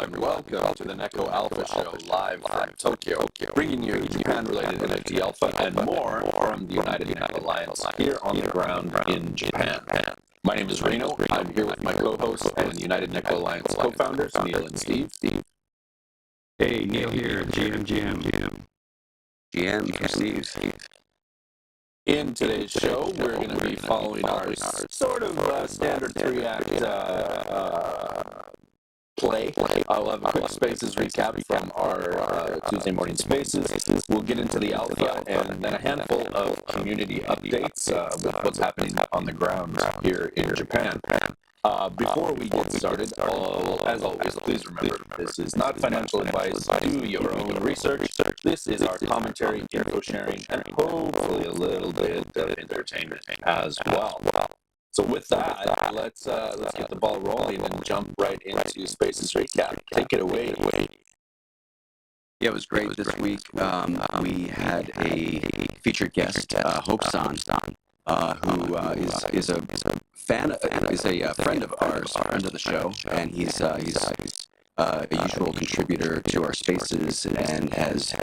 everyone. Welcome to the NEKO-ALPHA show live from Tokyo, bringing you Japan-related NFT Alpha and more from the United Neko Alliance here on the ground in Japan. My name is Reno. I'm here with my co-hosts and United Neko Alliance co-founders, Neil and Steve. Hey, Neil here, GM for Steve. In today's show, we're going to be following our sort of standard three-act play. I'll have a quick Spaces recap from our Tuesday morning Spaces. We'll get into the Alpha and then a handful of community updates with what's happening on the ground here in Japan. Before we get started, as always, please remember, this is not financial advice. Do your own research. This is our commentary, info sharing, and hopefully a little bit of entertainment as well. So with that, let's get the ball rolling and jump right into Spaces recap. Take it away. Yeah, it was great this week. We had a featured guest, Hope-san, who is a friend of ours, friend of the show, and he's a usual contributor to our Spaces and has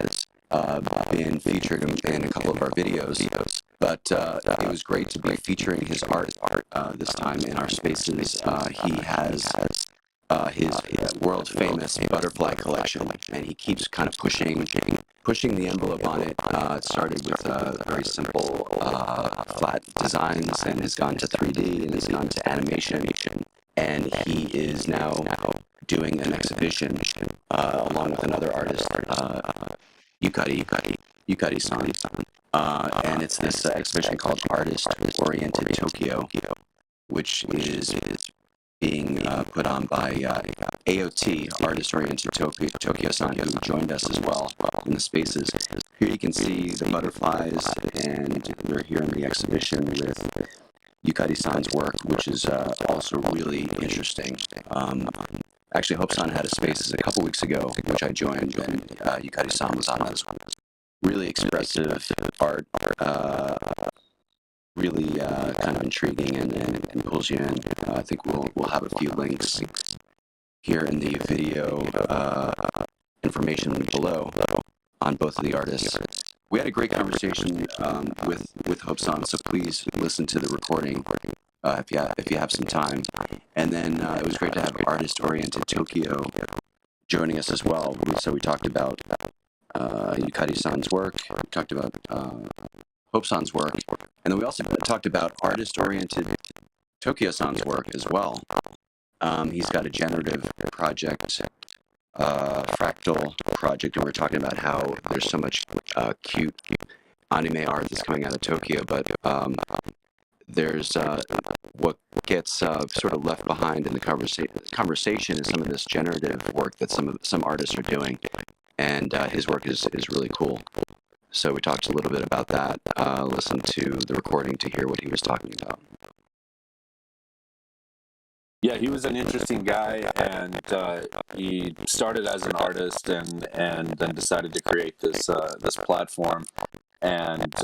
been featured in a couple of our videos. But it was great to be featuring his art this time in our Spaces. He has his world-famous butterfly collection, and he keeps kind of pushing the envelope on it. It started with very simple flat designs and has gone to 3D and has gone to animation. And he is now doing an exhibition along with another artist, Yukari-san. And it's this exhibition called Artist-Oriented Tokyo, which is being put on by AOT, Artist-Oriented Tokyo-san, who joined us as well in the Spaces. Here you can see the butterflies, and we're here in the exhibition with Yukari-san's work, which is also really interesting. Actually, Hope-san had a Spaces a couple weeks ago, which I joined, and Yukari-san was on as well. Really expressive art, really kind of intriguing and pulls you in. I think we'll have a few links here in the video information below on both of the artists. We had a great conversation with Hope-san, so please listen to the recording if you have some time. And then it was great to have Artist-Oriented Tokyo joining us as well. So we talked about Yukari-san's work, we talked about Hope-san's work, and then we also talked about Artist-Oriented Tokyo-san's work as well. He's got a generative project, fractal project, and we're talking about how there's so much cute anime art that's coming out of Tokyo, but there's what gets sort of left behind in the conversation is some of this generative work that some artists are doing, and his work is really cool. So we talked a little bit about that. Listen to the recording to hear what he was talking about. Yeah, he was an interesting guy, and he started as an artist and then decided to create this platform. And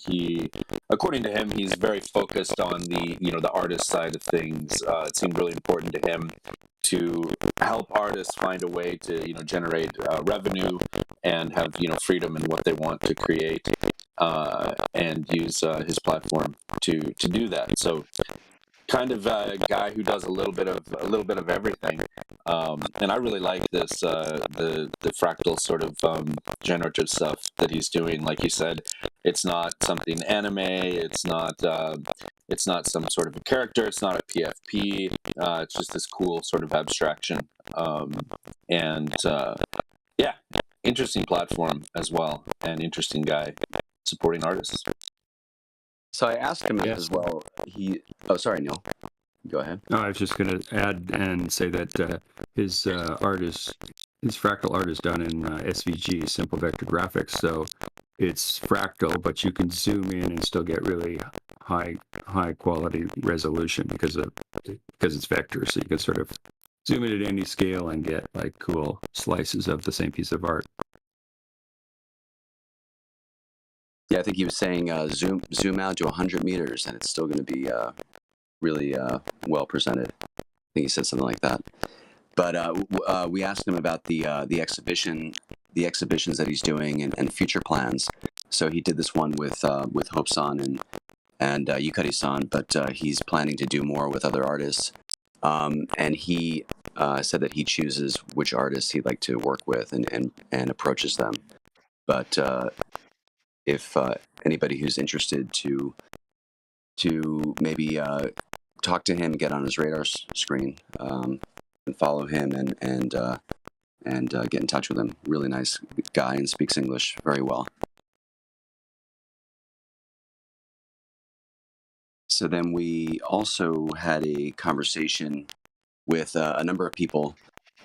he, according to him, he's very focused on the artist side of things. It seemed really important to him to help artists find a way to generate revenue and have freedom in what they want to create, and use his platform to do that. So kind of a guy who does a little bit of everything, and I really like this the fractal sort of generative stuff that he's doing. Like you said, it's not something anime, it's not some sort of a character, it's not a PFP, it's just this cool sort of abstraction, and yeah, interesting platform as well, and interesting guy supporting artists. So I asked him as well. Oh, sorry, Neil. Go ahead. No, I was just going to add and say that his fractal art is done in SVG, Simple Vector Graphics. So it's fractal, but you can zoom in and still get really high quality resolution because it's vector. So you can sort of zoom in at any scale and get like cool slices of the same piece of art. Yeah, I think he was saying zoom out to 100 meters and it's still going to be really well presented. I think he said something like that. But we asked him about the exhibitions that he's doing and future plans. So he did this one with Hope-san and Yukari-san, but he's planning to do more with other artists. And he said that he chooses which artists he'd like to work with and approaches them. But if anybody who's interested to maybe talk to him, get on his radar screen, and follow him and get in touch with him. Really nice guy and speaks English very well. So then we also had a conversation with a number of people.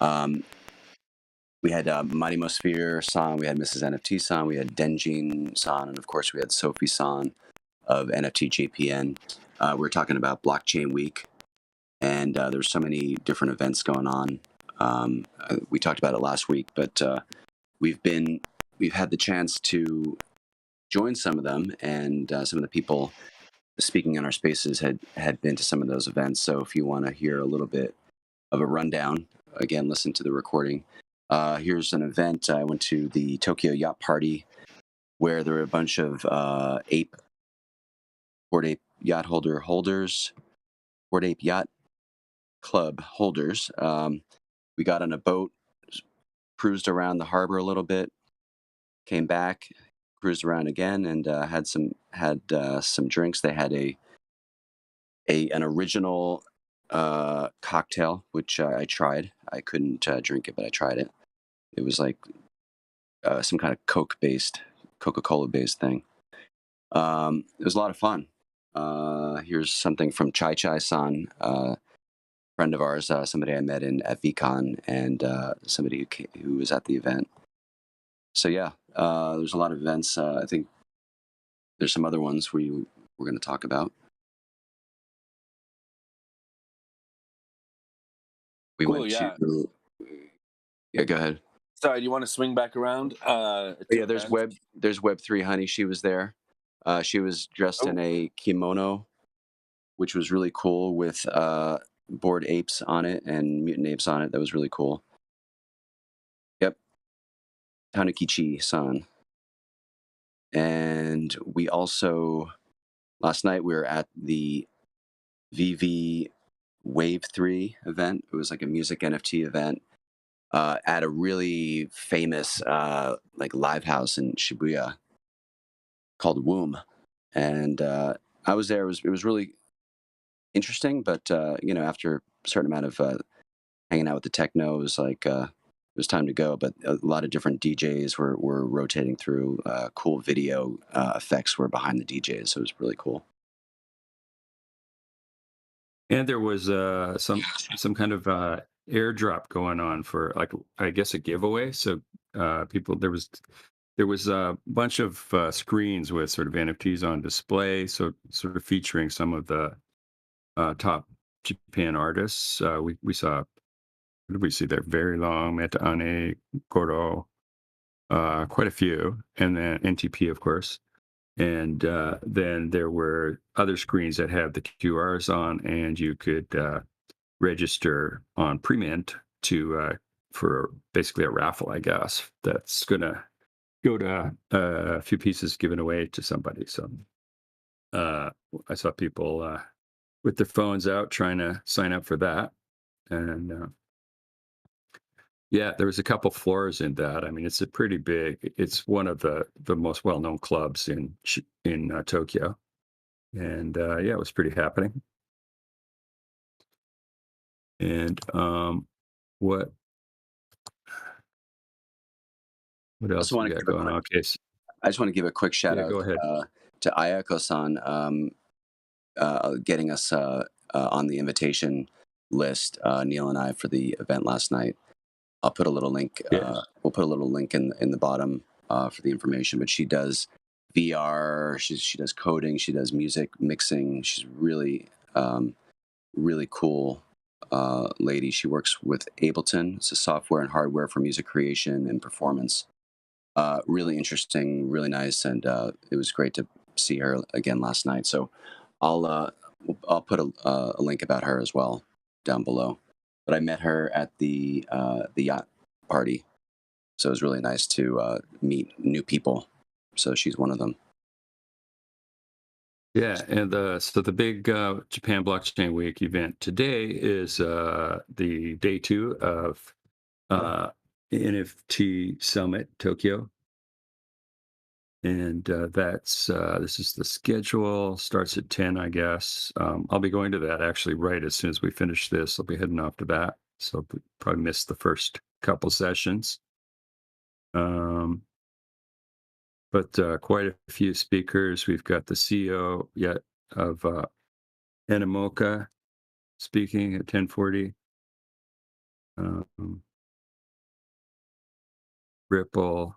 We had Marimosphere-san, we had Mrs. NFT-san, we had Denjin-san, and of course we had Sophie-san of NFT JPN. We were talking about Blockchain Week, and there's so many different events going on. We talked about it last week, but we've had the chance to join some of them, and some of the people speaking in our spaces had been to some of those events. So if you want to hear a little bit of a rundown, again, listen to the recording. Here's an event. I went to the Tokyo Yacht Party, where there were a bunch of Bored Ape Yacht holders, Bored Ape Yacht Club holders. We got on a boat, cruised around the harbor a little bit, came back, cruised around again, and had some drinks. They had an original cocktail, which I tried. I couldn't drink it, but I tried it. It was like some kind of Coca-Cola based thing. It was a lot of fun. Here's something from Chai-san, friend of ours, somebody I met at VCon, and somebody who was at the event. So yeah, there's a lot of events. I think there's some other ones we're going to talk about. We Cool, went yeah. to. Yeah, go ahead. Sorry, do you want to swing back around? Yeah, there's Web3 Honey. She was there. She was dressed in a kimono, which was really cool, with bored apes on it and mutant apes on it. That was really cool. Yep. Tanukichi-san. And we also, last night we were at the VV Wave 3 event. It was like a music NFT event at a really famous like live house in Shibuya called Womb. And I was there. It was really interesting, but after a certain amount of hanging out with the techno, it was like it was time to go. But a lot of different DJs were rotating through. Cool video effects were behind the DJs, so it was really cool. And there was some kind of airdrop going on for, like, I guess, a giveaway. So people, there was a bunch of screens with sort of NFTs on display, so sort of featuring some of the top Japan artists. We saw, what did we see there? VeryLong, Meta-Ane, Koro, quite a few, and then NTP, of course. And then there were other screens that have the QRs on, and you could register on Premint for basically a raffle, I guess, that's gonna go to a few pieces given away to somebody. So I saw people with their phones out trying to sign up for that, and yeah, there was a couple floors in that. I mean, it's a pretty big. It's one of the most well-known clubs in Tokyo, and yeah, it was pretty happening. And what else we got going on? Okay, I just want to give a quick shout out go ahead. To Ayako-san getting us on the invitation list, Neil and I, for the event last night. I'll put a little link. We'll put a little link in the bottom for the information. But she does VR. She does coding. She does music mixing. She's really really cool lady. She works with Ableton. It's a software and hardware for music creation and performance. Really interesting, really nice, and it was great to see her again last night. So I'll put a link about her as well down below. but I met her at the yacht party. So it was really nice to meet new people. So she's one of them. Yeah, and so the big Japan Blockchain Week event today is the day 2 of NFT Summit Tokyo, and that's this is the schedule. Starts at 10, I guess. I'll be going to that actually right as soon as we finish this. I'll be heading off to that, so probably miss the first couple sessions. But quite a few speakers. We've got the CEO yet of Animoca speaking at 10:40. Ripple.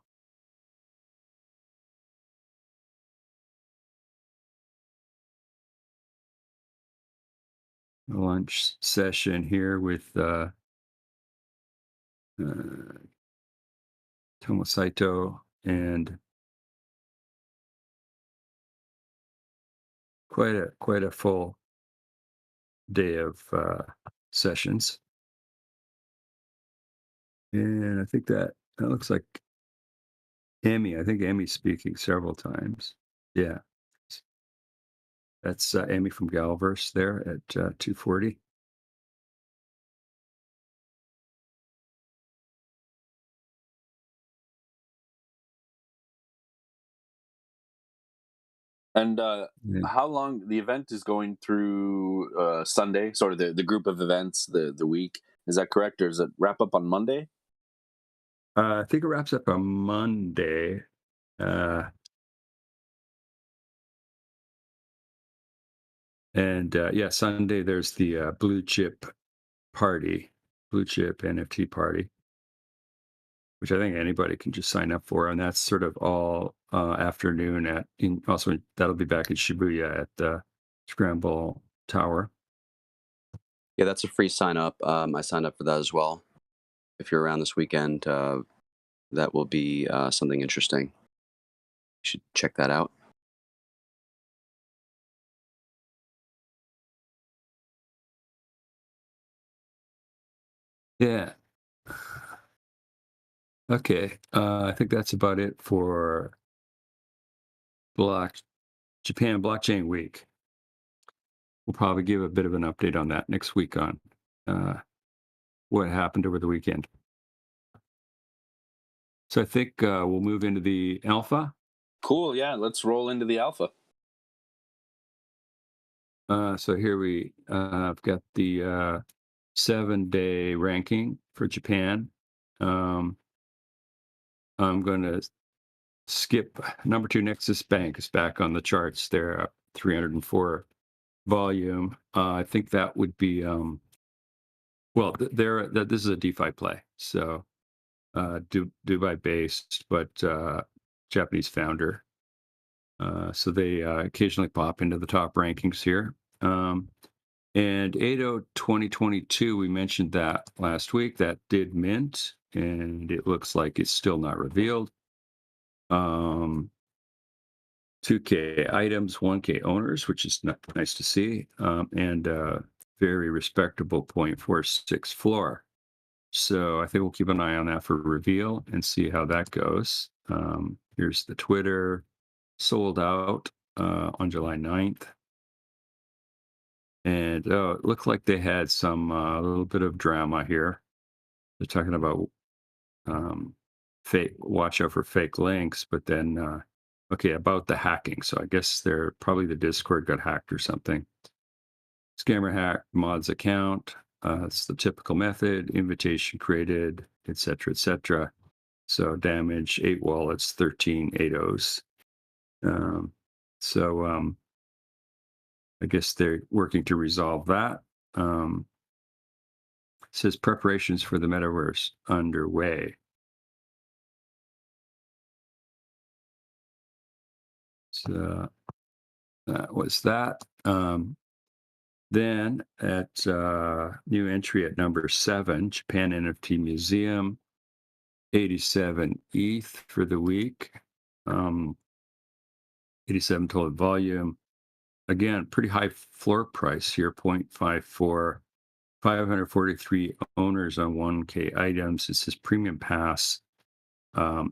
Lunch session here with Tomosaito, and quite a full day of sessions. And I think that looks like Amy. I think Amy's speaking several times. Yeah, that's Amy from Galverse there at 2:40. And Yeah. how long the event is going through Sunday, sort of the group of events, the week. Is that correct, or does it wrap up on Monday? I think it wraps up on Monday. And yeah, Sunday there's the blue chip NFT party, which I think anybody can just sign up for, and that's sort of all afternoon also that'll be back in Shibuya at the Scramble Tower. Yeah, that's a free sign up. I signed up for that as well. If you're around this weekend, that will be something interesting. You should check that out. Yeah. Okay. I think that's about it for Japan Blockchain Week. We'll probably give a bit of an update on that next week on what happened over the weekend. So I think we'll move into the alpha. Cool. Yeah, let's roll into the alpha. So here I've got the 7-day ranking for Japan. I'm going to skip number 2 Nexus Bank is back on the charts. They're up 304 volume. I think that would be this is a DeFi play, so Dubai based, but Japanese founder. So they occasionally pop into the top rankings here. And 8/0/2022, we mentioned that last week. That did mint, and it looks like it's still not revealed. 2K items, 1K owners, which is nice to see, and very respectable 0.46 floor. So I think we'll keep an eye on that for reveal and see how that goes. Here's the Twitter, sold out on July 9th. And it looked like they had some a little bit of drama here. They're talking about watch out for fake links, but then about the hacking. So I guess probably the Discord got hacked or something. Scammer hacked mod's account. It's the typical method, invitation created, etc., etc. So damage 8 wallets, 13 8/0s. I guess they're working to resolve that. It says preparations for the metaverse underway. So that was that. Then at new entry at number 7, Japan NFT Museum, 87 ETH for the week. 87 total volume. Again, pretty high floor price here, 0.54 543 owners on 1K items. It says premium pass. I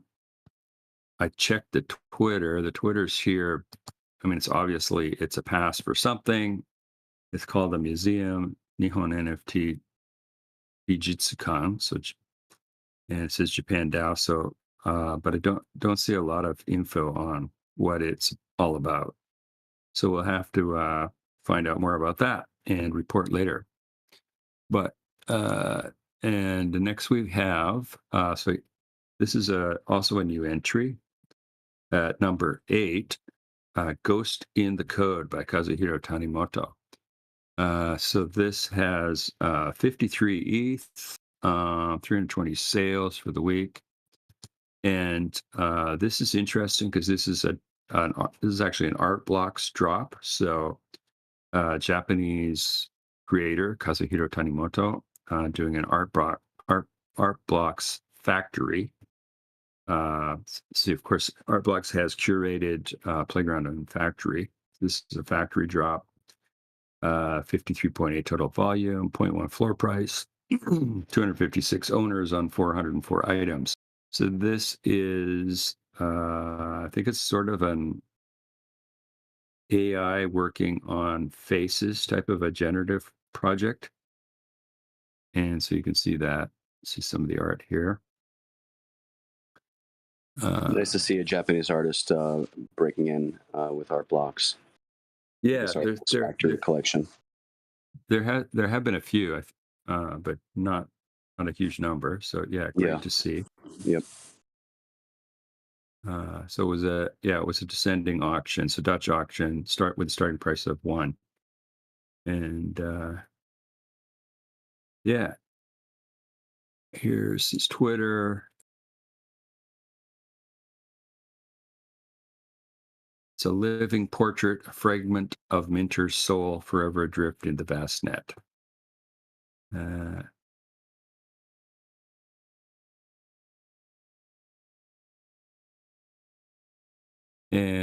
checked the Twitter. The Twitter's here. I mean, it's a pass for something. It's called the Museum, Nihon NFT Bijutsukan. So, and it says Japan DAO. So, but I don't see a lot of info on what it's all about. So we'll have to find out more about that and report later. But and the next we have so this is also a new entry at number 8, Ghost in the Code by Kazuhiro Tanimoto. So this has 53 ETH, 320 sales for the week, and this is interesting because this is actually an art blocks drop. So Japanese creator Kazuhiro Tanimoto doing an art blocks factory. See, of course, art blocks has curated playground and factory. This is a factory drop. 53.8 total volume, 0.1 floor price, 256 owners on 404 items. So this is, I think it's sort of an AI working on faces type of a generative project. And so you can see some of the art here. Nice to see a Japanese artist breaking in with art blocks. Yeah, factory collection. There have been a few, but not a huge number. So yeah, great to see. Yep. So it was a descending auction. So Dutch auction with a starting price of 1. And yeah, here's his Twitter. It's a living portrait, a fragment of Minter's soul, forever adrift in the vast net. And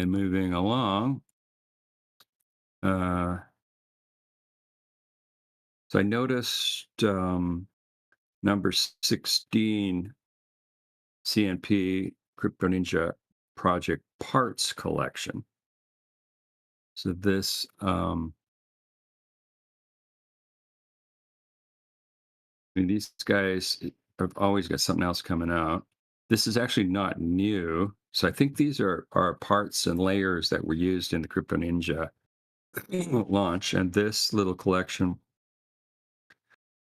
moving along, so I noticed number 16, CNP Crypto Ninja Project Parts Collection. So this, I mean, these guys have always got something else coming out. This is actually not new. So I think these are parts and layers that were used in the Crypto Ninja launch. And this little collection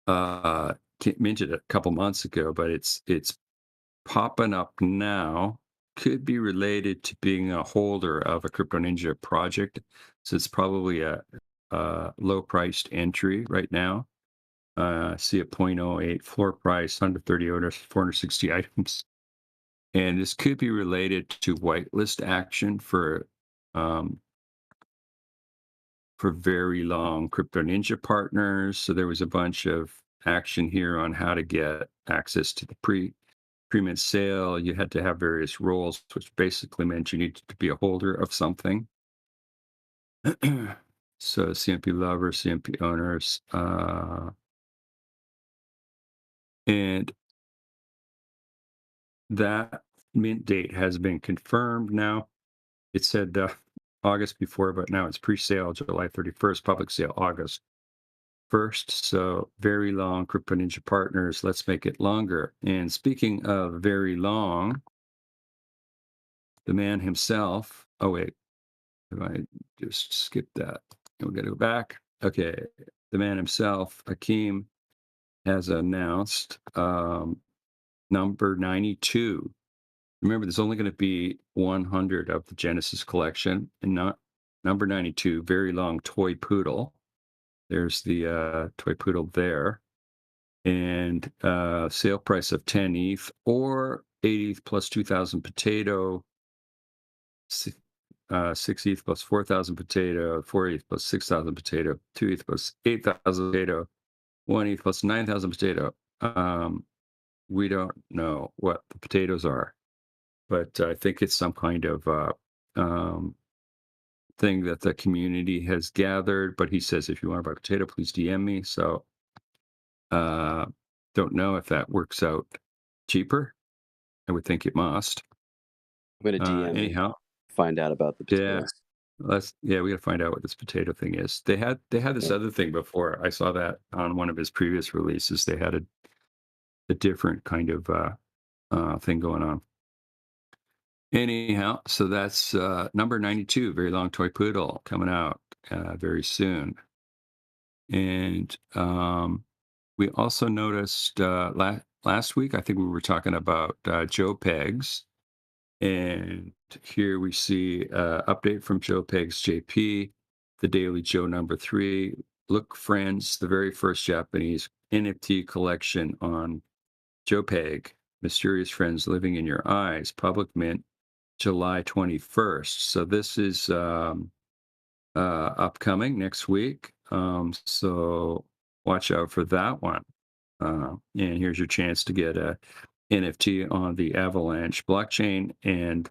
minted a couple months ago, but it's popping up now. Could be related to being a holder of a Crypto Ninja project. So it's probably a low priced entry right now. See a 0.08 floor price, 130 orders, 460 items. And this could be related to whitelist action for VeryLongCryptoNinjaPartners. So there was a bunch of action here on how to get access to the pre-mint sale. You had to have various roles, which basically meant you needed to be a holder of something. So CMP lovers, CMP owners, and that mint date has been confirmed now. It said August before, but now it's pre-sale July 31st, public sale August 1st. So VeryLong Crypto Ninja Partners, let's make it longer. And speaking of VeryLong, the man himself, oh wait, if I just skip that, we'll get to go back. Okay, the man himself, Akeem, has announced number 92. Remember, there's only going to be 100 of the Genesis collection, and not number 92, VeryLong Toy Poodle. There's the toy poodle there, and sale price of 10 ETH or 8 ETH plus 2,000 potato, 6 ETH plus 4,000 potato, 4 ETH plus 6,000 potato, 2 ETH plus 8,000 potato, 1 ETH plus 9,000 potato. We don't know what the potatoes are, but I think it's some kind of thing that the community has gathered. But he says, if you want to buy potato, please DM me. So Don't know if that works out cheaper. I would think it must. I'm going to DM you, Anyhow, find out about the yeah, potatoes. we got to find out what this potato thing is. They had this Yeah. other thing before. I saw that on one of his previous releases. They had a different kind of thing going on. Anyhow, so that's number 92, Very Long Toy Poodle, coming out very soon. And we also noticed last week, I think we were talking about Joe Pegs. And here we see update from Joe Pegs JP, the Daily Joe number 3. Look, friends, the very first Japanese NFT collection on Joe Peg, Mysterious Friends Living in Your Eyes, public mint July 21st. So this is upcoming next week. So watch out for that one. And here's your chance to get a NFT on the Avalanche blockchain, and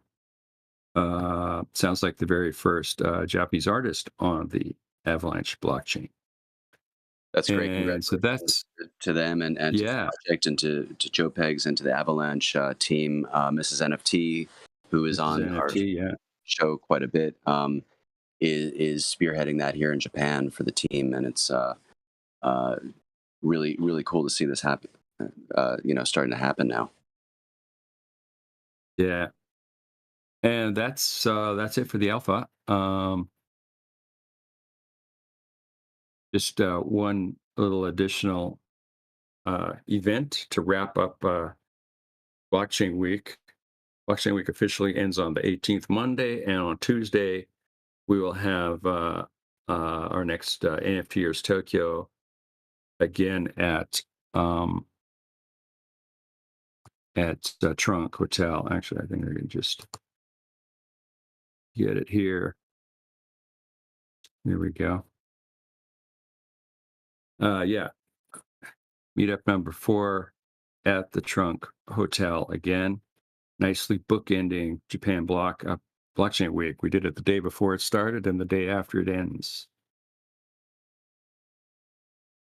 sounds like the very first Japanese artist on the Avalanche blockchain. That's great. And so that's to them and to the yeah, project and to Joe Pegs and to the Avalanche team. Mrs. NFT, who is this is on our NFT. Yeah, show quite a bit, is spearheading that here in Japan for the team, and it's really, really cool to see this happen. Starting to happen now. yeah. And that's it for the alpha. Just one little additional event to wrap up Blockchain Week. Blockchain Week officially ends on the 18th, Monday, and on Tuesday we will have our next NFTers Tokyo again at Trunk Hotel. Actually, I think I can just get it here. There we go. Yeah, Meetup number 4 at the Trunk Hotel again. Nicely bookending Japan Blockchain Week. We did it the day before it started and the day after it ends.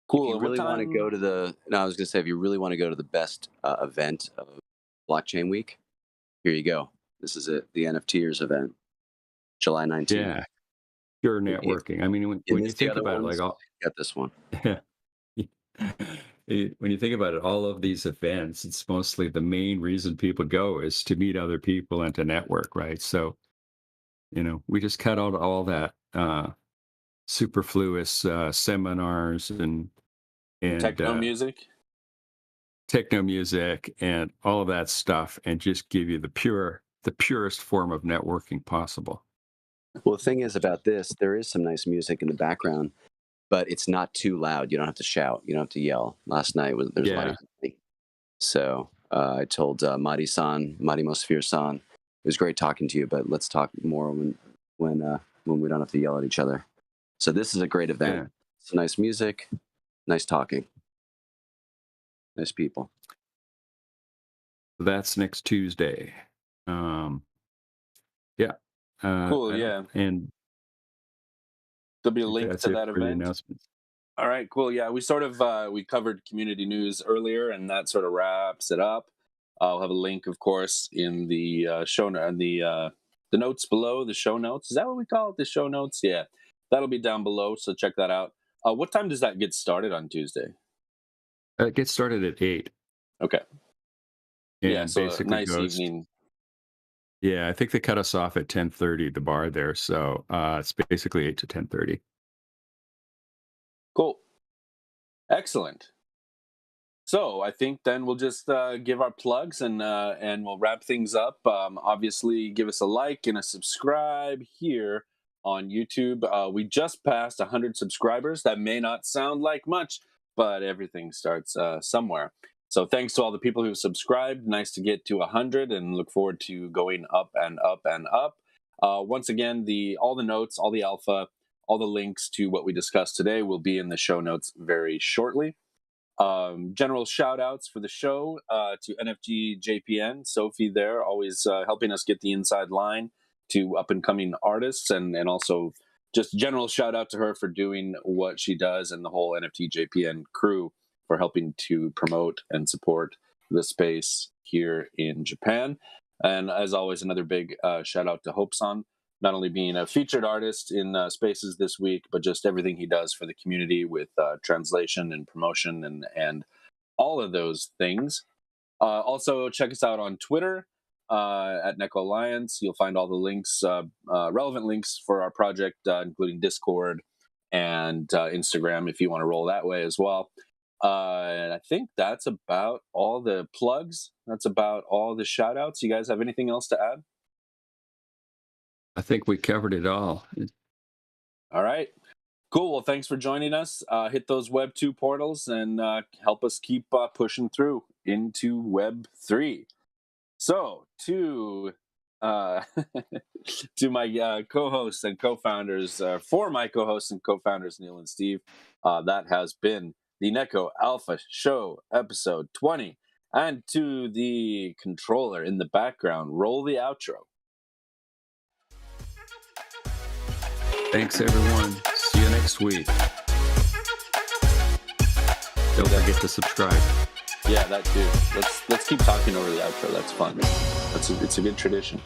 Cool. If you really want to go to I was going to say, if you really want to go to the best event of Blockchain Week, here you go. This is it, the NFTers event, July 19th. Yeah, pure networking. I mean, when you think about it, like got this one. When you think about it, all of these events, it's mostly the main reason people go is to meet other people and to network, right? So, we just cut out all that superfluous seminars and techno music and all of that stuff, and just give you the purest form of networking possible. Well, the thing is about this, there is some nice music in the background, but it's not too loud. You don't have to shout. You don't have to yell. Last night there's a lot of music. So I told Marimosphere-san, it was great talking to you, but let's talk more when we don't have to yell at each other. So this is a great event. Yeah. It's nice music, nice talking, nice people. That's next Tuesday. Yeah. Cool. Yeah. And there'll be a link to that event. All right, cool. Yeah, we sort of we covered community news earlier, and that sort of wraps it up. I'll have a link, of course, in the show and the notes below. The show notes, is that what we call it? The show notes, yeah, that'll be down below. So check that out. What time does that get started on Tuesday? It gets started at 8. Okay. And yeah, so basically nice evening. Yeah, I think they cut us off at 10:30, the bar there. So it's basically 8 to 10:30. Cool. Excellent. So I think then we'll just give our plugs and we'll wrap things up. Obviously, give us a like and a subscribe here on YouTube. We just passed 100 subscribers. That may not sound like much, but everything starts somewhere. So thanks to all the people who've subscribed. Nice to get to 100, and look forward to going up and up and up. Once again, all the notes, all the alpha, all the links to what we discussed today will be in the show notes very shortly. General shout outs for the show to NFG JPN, Sophie there, always helping us get the inside line to up and coming artists, and also just general shout out to her for doing what she does and the whole NFT JPN crew for helping to promote and support the space here in Japan. And as always, another big shout out to Hope-san, not only being a featured artist in spaces this week, but just everything he does for the community with translation and promotion and all of those things. Also, check us out on Twitter at Neko Alliance. You'll find all the links, relevant links for our project, including Discord and Instagram if you want to roll that way as well. And I think that's about all the plugs. That's about all the shout outs. You guys have anything else to add? I think we covered it all. All right. Cool. Well, thanks for joining us. Hit those Web 2 portals and help us keep pushing through into Web 3. So, to to my co-hosts and co-founders, for my co-hosts and co-founders, Neil and Steve, that has been the NEKO-ALPHA Show, episode 20. And to the controller in the background, roll the outro. Thanks, everyone. See you next week. Don't forget to subscribe. Yeah, that too. Let's keep talking over the outro. That's fun. It's a good tradition.